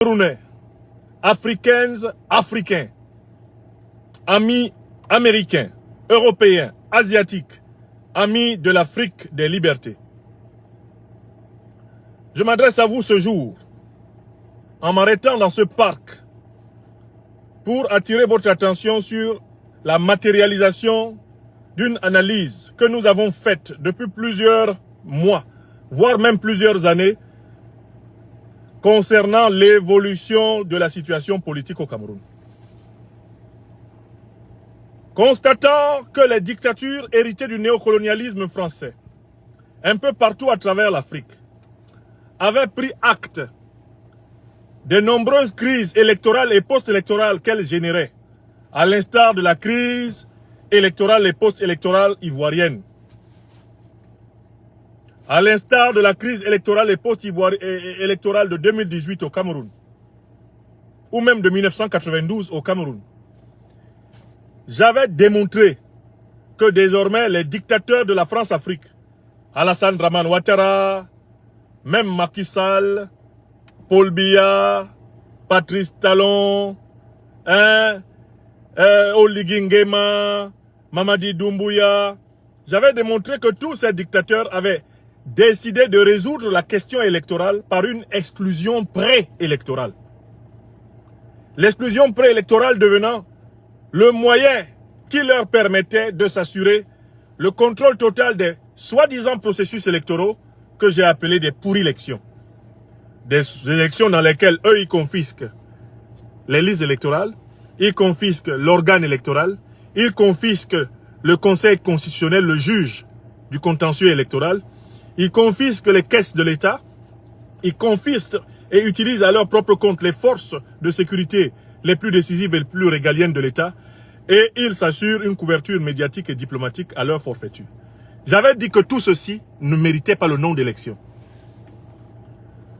Camerounais, Africaines, Africains, amis américains, européens, asiatiques, amis de l'Afrique des libertés. Je m'adresse à vous ce jour en m'arrêtant dans ce parc pour attirer votre attention sur la matérialisation d'une analyse que nous avons faite depuis plusieurs mois, voire même plusieurs années, concernant l'évolution de la situation politique au Cameroun. Constatant que les dictatures héritées du néocolonialisme français, un peu partout à travers l'Afrique, avaient pris acte des nombreuses crises électorales et post-électorales qu'elles généraient, à l'instar de la crise électorale et post-électorale ivoirienne, à l'instar de la crise électorale et post-électorale de 2018 au Cameroun, ou même de 1992 au Cameroun. J'avais démontré que désormais les dictateurs de la France-Afrique, Alassane Dramane Ouattara, même Macky Sall, Paul Biya, Patrice Talon, Oligui Nguema, Mamadi Doumbouya, j'avais démontré que tous ces dictateurs avaient décidé de résoudre la question électorale par une exclusion préélectorale. L'exclusion préélectorale devenant le moyen qui leur permettait de s'assurer le contrôle total des soi-disant processus électoraux que j'ai appelés des pourri-élections. Des élections dans lesquelles eux, ils confisquent les listes électorales, ils confisquent l'organe électoral, ils confisquent le Conseil constitutionnel, le juge du contentieux électoral, ils confisquent les caisses de l'État, ils confisquent et utilisent à leur propre compte les forces de sécurité les plus décisives et les plus régaliennes de l'État, et ils s'assurent une couverture médiatique et diplomatique à leur forfaiture. J'avais dit que tout ceci ne méritait pas le nom d'élection.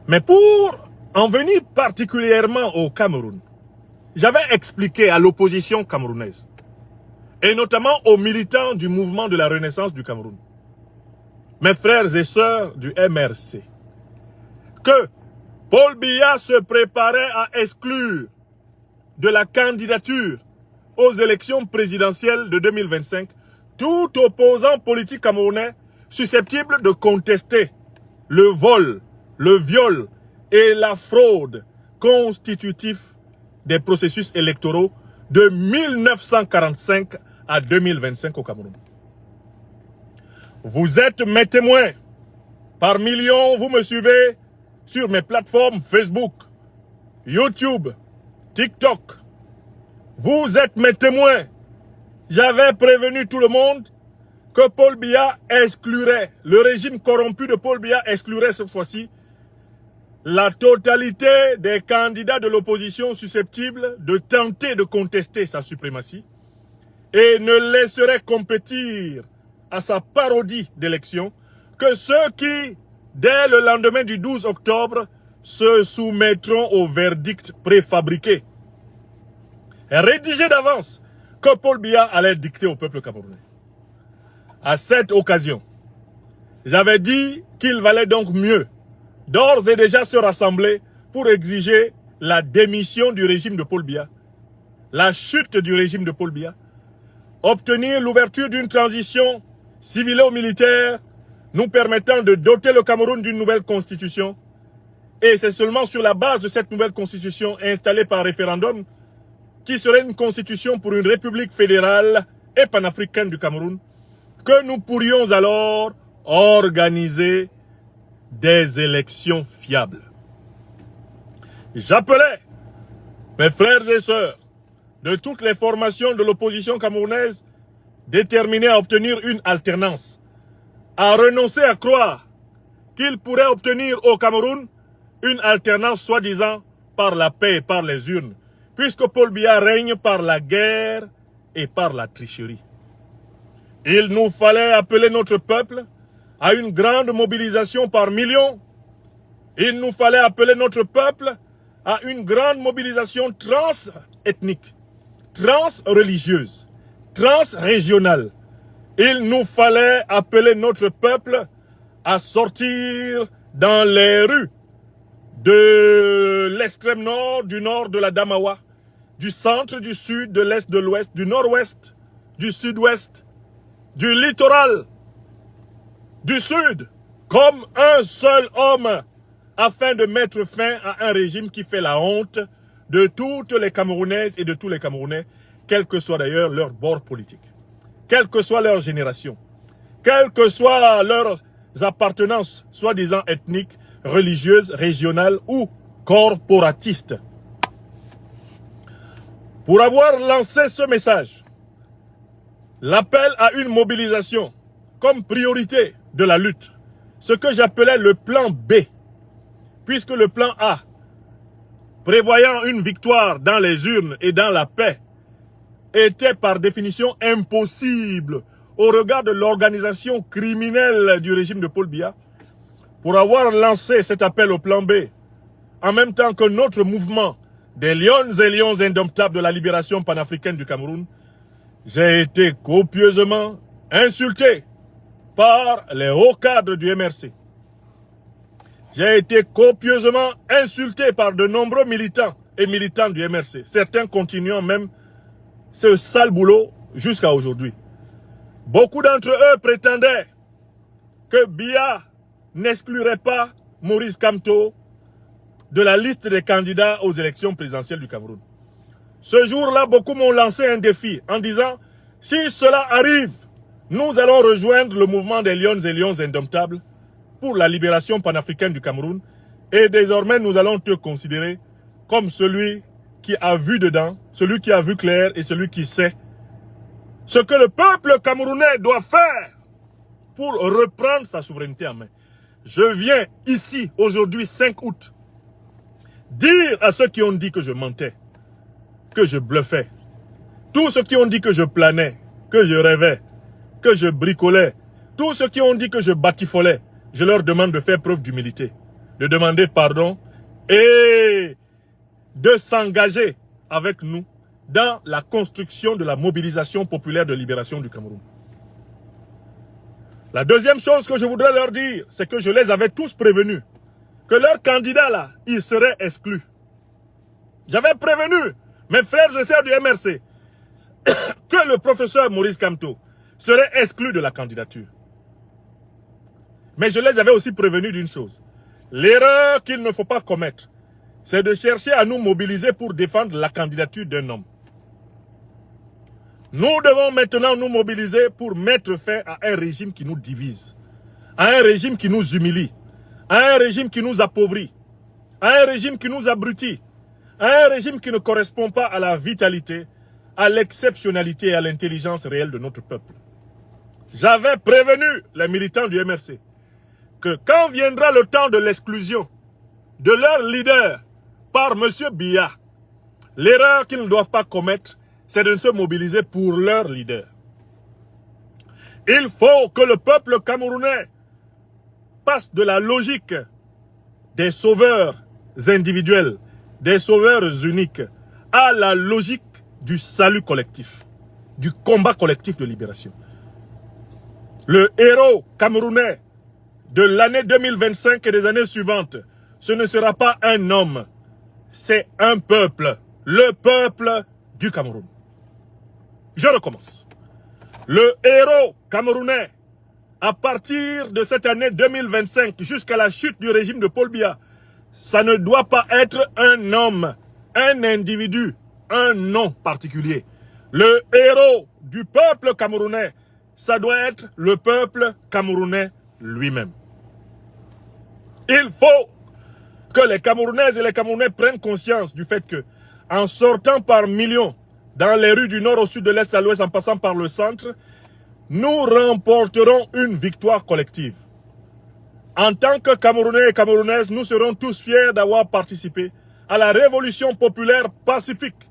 Mais pour en venir particulièrement au Cameroun, j'avais expliqué à l'opposition camerounaise, et notamment aux militants du mouvement de la Renaissance du Cameroun, mes frères et sœurs du MRC, que Paul Biya se préparait à exclure de la candidature aux élections présidentielles de 2025 tout opposant politique camerounais susceptible de contester le vol, le viol et la fraude constitutifs des processus électoraux de 1945 à 2025 au Cameroun. Vous êtes mes témoins. Par millions, vous me suivez sur mes plateformes Facebook, YouTube, TikTok. Vous êtes mes témoins. J'avais prévenu tout le monde que Paul Biya exclurait, le régime corrompu de Paul Biya exclurait cette fois-ci la totalité des candidats de l'opposition susceptibles de tenter de contester sa suprématie et ne laisserait compétir à sa parodie d'élection que ceux qui, dès le lendemain du 12 octobre, se soumettront au verdict préfabriqué, rédigé d'avance, que Paul Biya allait dicter au peuple camerounais. À cette occasion, j'avais dit qu'il valait donc mieux d'ores et déjà se rassembler pour exiger la démission du régime de Paul Biya, la chute du régime de Paul Biya, obtenir l'ouverture d'une transition civilo-militaire nous permettant de doter le Cameroun d'une nouvelle constitution. Et c'est seulement sur la base de cette nouvelle constitution installée par référendum qui serait une constitution pour une république fédérale et panafricaine du Cameroun, que nous pourrions alors organiser des élections fiables. J'appelais mes frères et sœurs de toutes les formations de l'opposition camerounaise déterminés à obtenir une alternance, à renoncer à croire qu'ils pourraient obtenir au Cameroun une alternance soi-disant par la paix et par les urnes, puisque Paul Biya règne par la guerre et par la tricherie. Il nous fallait appeler notre peuple à une grande mobilisation par millions. Il nous fallait appeler notre peuple à une grande mobilisation trans-ethnique, trans-religieuse, trans-régionale. Il nous fallait appeler notre peuple à sortir dans les rues de l'extrême nord, du nord de la Damawa, du centre, du sud, de l'est, de l'ouest, du nord-ouest, du sud-ouest, du littoral, du sud, comme un seul homme, afin de mettre fin à un régime qui fait la honte de toutes les Camerounaises et de tous les Camerounais, quel que soit d'ailleurs leur bord politique, quelle que soit leur génération, quelles que soient leurs appartenances, soi-disant ethniques, religieuses, régionales ou corporatistes. Pour avoir lancé ce message, l'appel à une mobilisation comme priorité de la lutte, ce que j'appelais le plan B, puisque le plan A, prévoyant une victoire dans les urnes et dans la paix, était par définition impossible au regard de l'organisation criminelle du régime de Paul Biya. Pour avoir lancé cet appel au plan B, en même temps que notre mouvement des lions et lions indomptables de la libération panafricaine du Cameroun, j'ai été copieusement insulté par les hauts cadres du MRC. J'ai été copieusement insulté par de nombreux militants et militantes du MRC, certains continuant même ce sale boulot jusqu'à aujourd'hui. Beaucoup d'entre eux prétendaient que Biya n'exclurait pas Maurice Kamto de la liste des candidats aux élections présidentielles du Cameroun. Ce jour-là, beaucoup m'ont lancé un défi en disant « Si cela arrive, nous allons rejoindre le mouvement des lions et lions indomptables pour la libération panafricaine du Cameroun et désormais nous allons te considérer comme celui qui a vu dedans, celui qui a vu clair et celui qui sait ce que le peuple camerounais doit faire pour reprendre sa souveraineté en main. » Je viens ici, aujourd'hui, 5 août, dire à ceux qui ont dit que je mentais, que je bluffais, tous ceux qui ont dit que je planais, que je rêvais, que je bricolais, tous ceux qui ont dit que je batifolais, je leur demande de faire preuve d'humilité, de demander pardon et de s'engager avec nous dans la construction de la mobilisation populaire de libération du Cameroun. La deuxième chose que je voudrais leur dire, c'est que je les avais tous prévenus que leur candidat là, il serait exclu. J'avais prévenu mes frères et sœurs du MRC que le professeur Maurice Kamto serait exclu de la candidature. Mais je les avais aussi prévenus d'une chose. L'erreur qu'il ne faut pas commettre, c'est de chercher à nous mobiliser pour défendre la candidature d'un homme. Nous devons maintenant nous mobiliser pour mettre fin à un régime qui nous divise, à un régime qui nous humilie, à un régime qui nous appauvrit, à un régime qui nous abrutit, à un régime qui ne correspond pas à la vitalité, à l'exceptionnalité et à l'intelligence réelle de notre peuple. J'avais prévenu les militants du MRC que quand viendra le temps de l'exclusion de leur leader par M. Biya, l'erreur qu'ils ne doivent pas commettre, c'est de se mobiliser pour leur leader. Il faut que le peuple camerounais passe de la logique des sauveurs individuels, des sauveurs uniques, à la logique du salut collectif, du combat collectif de libération. Le héros camerounais de l'année 2025 et des années suivantes, ce ne sera pas un homme, c'est un peuple, le peuple du Cameroun. Je recommence. Le héros camerounais, à partir de cette année 2025 jusqu'à la chute du régime de Paul Biya, ça ne doit pas être un homme, un individu, un nom particulier. Le héros du peuple camerounais, ça doit être le peuple camerounais lui-même. Il faut que les Camerounaises et les Camerounais prennent conscience du fait que, en sortant par millions dans les rues du nord au sud, de l'est à l'ouest, en passant par le centre, nous remporterons une victoire collective. En tant que Camerounais et Camerounaises, nous serons tous fiers d'avoir participé à la révolution populaire pacifique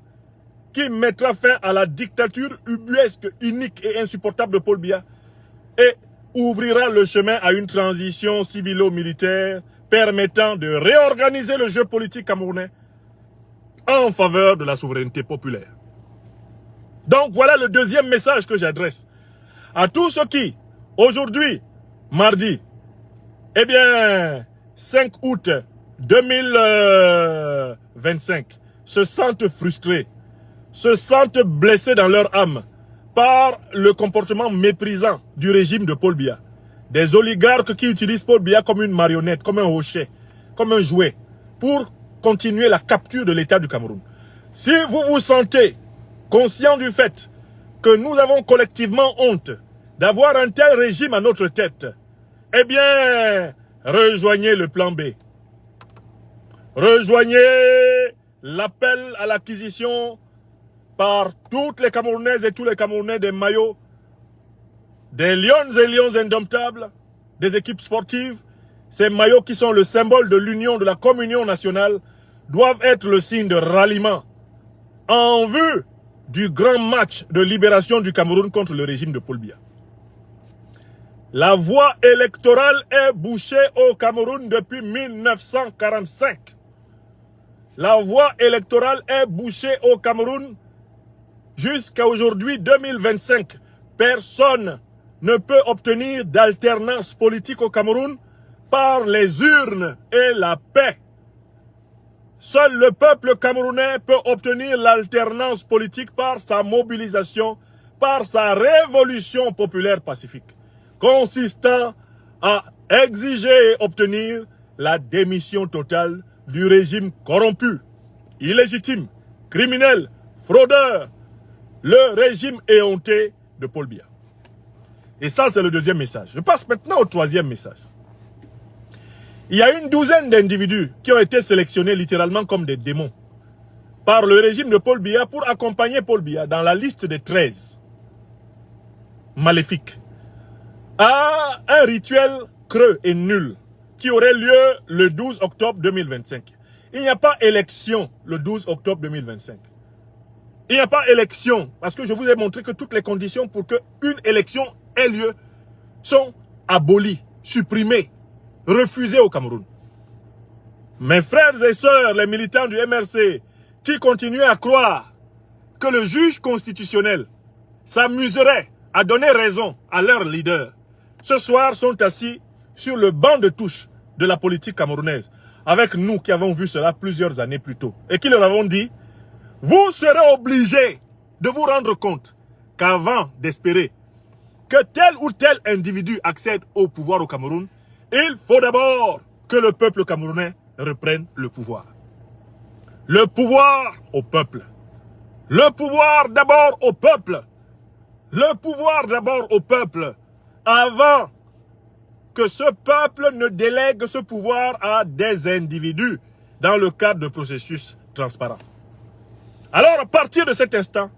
qui mettra fin à la dictature ubuesque, inique et insupportable de Paul Biya et ouvrira le chemin à une transition civilo-militaire permettant de réorganiser le jeu politique camerounais en faveur de la souveraineté populaire. Donc voilà le deuxième message que j'adresse à tous ceux qui, aujourd'hui, mardi, 5 août 2025 se sentent frustrés, se sentent blessés dans leur âme par le comportement méprisant du régime de Paul Biya. Des oligarques qui utilisent Paul Biya comme une marionnette, comme un hochet, comme un jouet, pour continuer la capture de l'État du Cameroun. Si vous vous sentez conscient du fait que nous avons collectivement honte d'avoir un tel régime à notre tête, eh bien, rejoignez le plan B. Rejoignez l'appel à l'acquisition par toutes les Camerounaises et tous les Camerounais des maillots, des lions et lions indomptables, des équipes sportives. Ces maillots qui sont le symbole de l'union, de la communion nationale, doivent être le signe de ralliement en vue du grand match de libération du Cameroun contre le régime de Paul Biya. La voie électorale est bouchée au Cameroun depuis 1945. La voie électorale est bouchée au Cameroun jusqu'à aujourd'hui, 2025. Personne ne peut obtenir d'alternance politique au Cameroun par les urnes et la paix. Seul le peuple camerounais peut obtenir l'alternance politique par sa mobilisation, par sa révolution populaire pacifique, consistant à exiger et obtenir la démission totale du régime corrompu, illégitime, criminel, fraudeur, le régime éhonté de Paul Biya. Et ça, c'est le deuxième message. Je passe maintenant au troisième message. Il y a une douzaine d'individus qui ont été sélectionnés littéralement comme des démons par le régime de Paul Biya pour accompagner Paul Biya dans la liste des 13 maléfiques à un rituel creux et nul qui aurait lieu le 12 octobre 2025. Il n'y a pas élection le 12 octobre 2025. Il n'y a pas élection parce que je vous ai montré que toutes les conditions pour qu'une élection ait lieu sont abolies, supprimées, refusées au Cameroun. Mes frères et sœurs, les militants du MRC, qui continuent à croire que le juge constitutionnel s'amuserait à donner raison à leur leader, ce soir sont assis sur le banc de touche de la politique camerounaise, avec nous qui avons vu cela plusieurs années plus tôt, et qui leur avons dit, vous serez obligés de vous rendre compte qu'avant d'espérer que tel ou tel individu accède au pouvoir au Cameroun, il faut d'abord que le peuple camerounais reprenne le pouvoir. Le pouvoir au peuple. Le pouvoir d'abord au peuple. Le pouvoir d'abord au peuple. Avant que ce peuple ne délègue ce pouvoir à des individus dans le cadre de processus transparents. Alors, à partir de cet instant,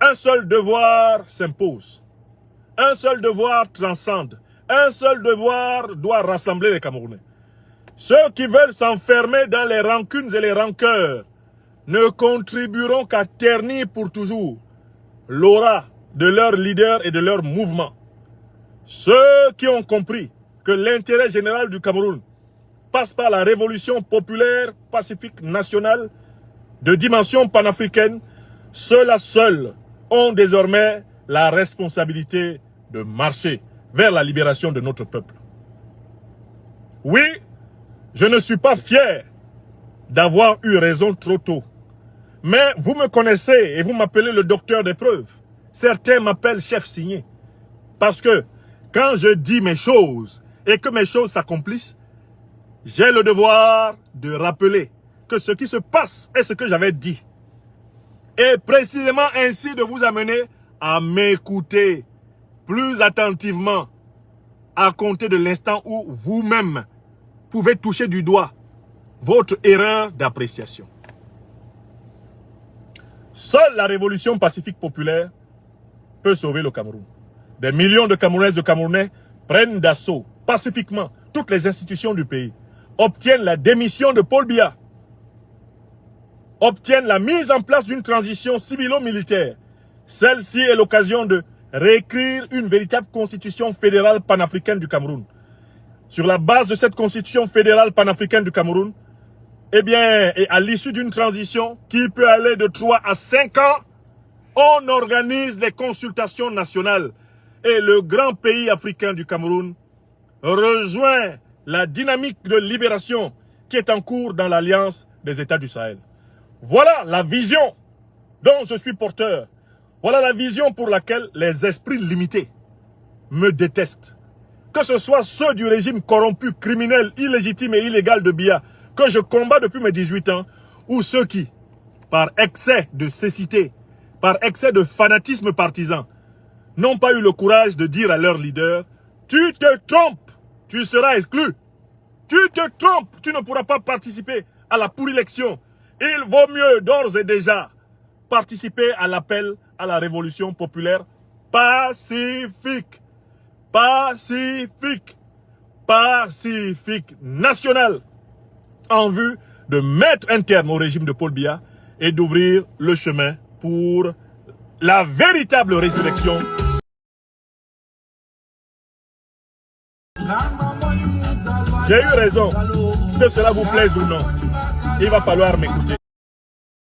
un seul devoir s'impose. Un seul devoir transcende. Un seul devoir doit rassembler les Camerounais. Ceux qui veulent s'enfermer dans les rancunes et les rancœurs ne contribueront qu'à ternir pour toujours l'aura de leur leader et de leur mouvement. Ceux qui ont compris que l'intérêt général du Cameroun passe par la révolution populaire, pacifique, nationale, de dimension panafricaine, ceux-là seuls ont désormais la responsabilité de marcher vers la libération de notre peuple. Oui, je ne suis pas fier d'avoir eu raison trop tôt. Mais vous me connaissez et vous m'appelez le docteur des preuves. Certains m'appellent chef signé. Parce que quand je dis mes choses et que mes choses s'accomplissent, j'ai le devoir de rappeler que ce qui se passe est ce que j'avais dit. Et précisément ainsi de vous amener à m'écouter plus attentivement à compter de l'instant où vous-même pouvez toucher du doigt votre erreur d'appréciation. Seule la révolution pacifique populaire peut sauver le Cameroun. Des millions de Camerounaises et de Camerounais prennent d'assaut pacifiquement toutes les institutions du pays, obtiennent la démission de Paul Biya, obtiennent la mise en place d'une transition civilo-militaire. Celle-ci est l'occasion de réécrire une véritable constitution fédérale panafricaine du Cameroun. Sur la base de cette constitution fédérale panafricaine du Cameroun, eh bien, et à l'issue d'une transition qui peut aller de 3 à 5 ans, on organise les consultations nationales. Et le grand pays africain du Cameroun rejoint la dynamique de libération qui qui est en cours dans l'Alliance des États du Sahel. Voilà la vision dont je suis porteur. Voilà la vision pour laquelle les esprits limités me détestent. Que ce soit ceux du régime corrompu, criminel, illégitime et illégal de Biya, que je combats depuis mes 18 ans, ou ceux qui, par excès de cécité, par excès de fanatisme partisan, n'ont pas eu le courage de dire à leur leader « Tu te trompes, tu seras exclu. Tu te trompes, tu ne pourras pas participer à la pourrilection. Il vaut mieux d'ores et déjà participer à l'appel à la révolution populaire pacifique. Pacifique. Pacifique. Nationale. En vue de mettre un terme au régime de Paul Biya et d'ouvrir le chemin pour la véritable résurrection. J'ai eu raison, que cela vous plaise ou non. Il va falloir m'écouter.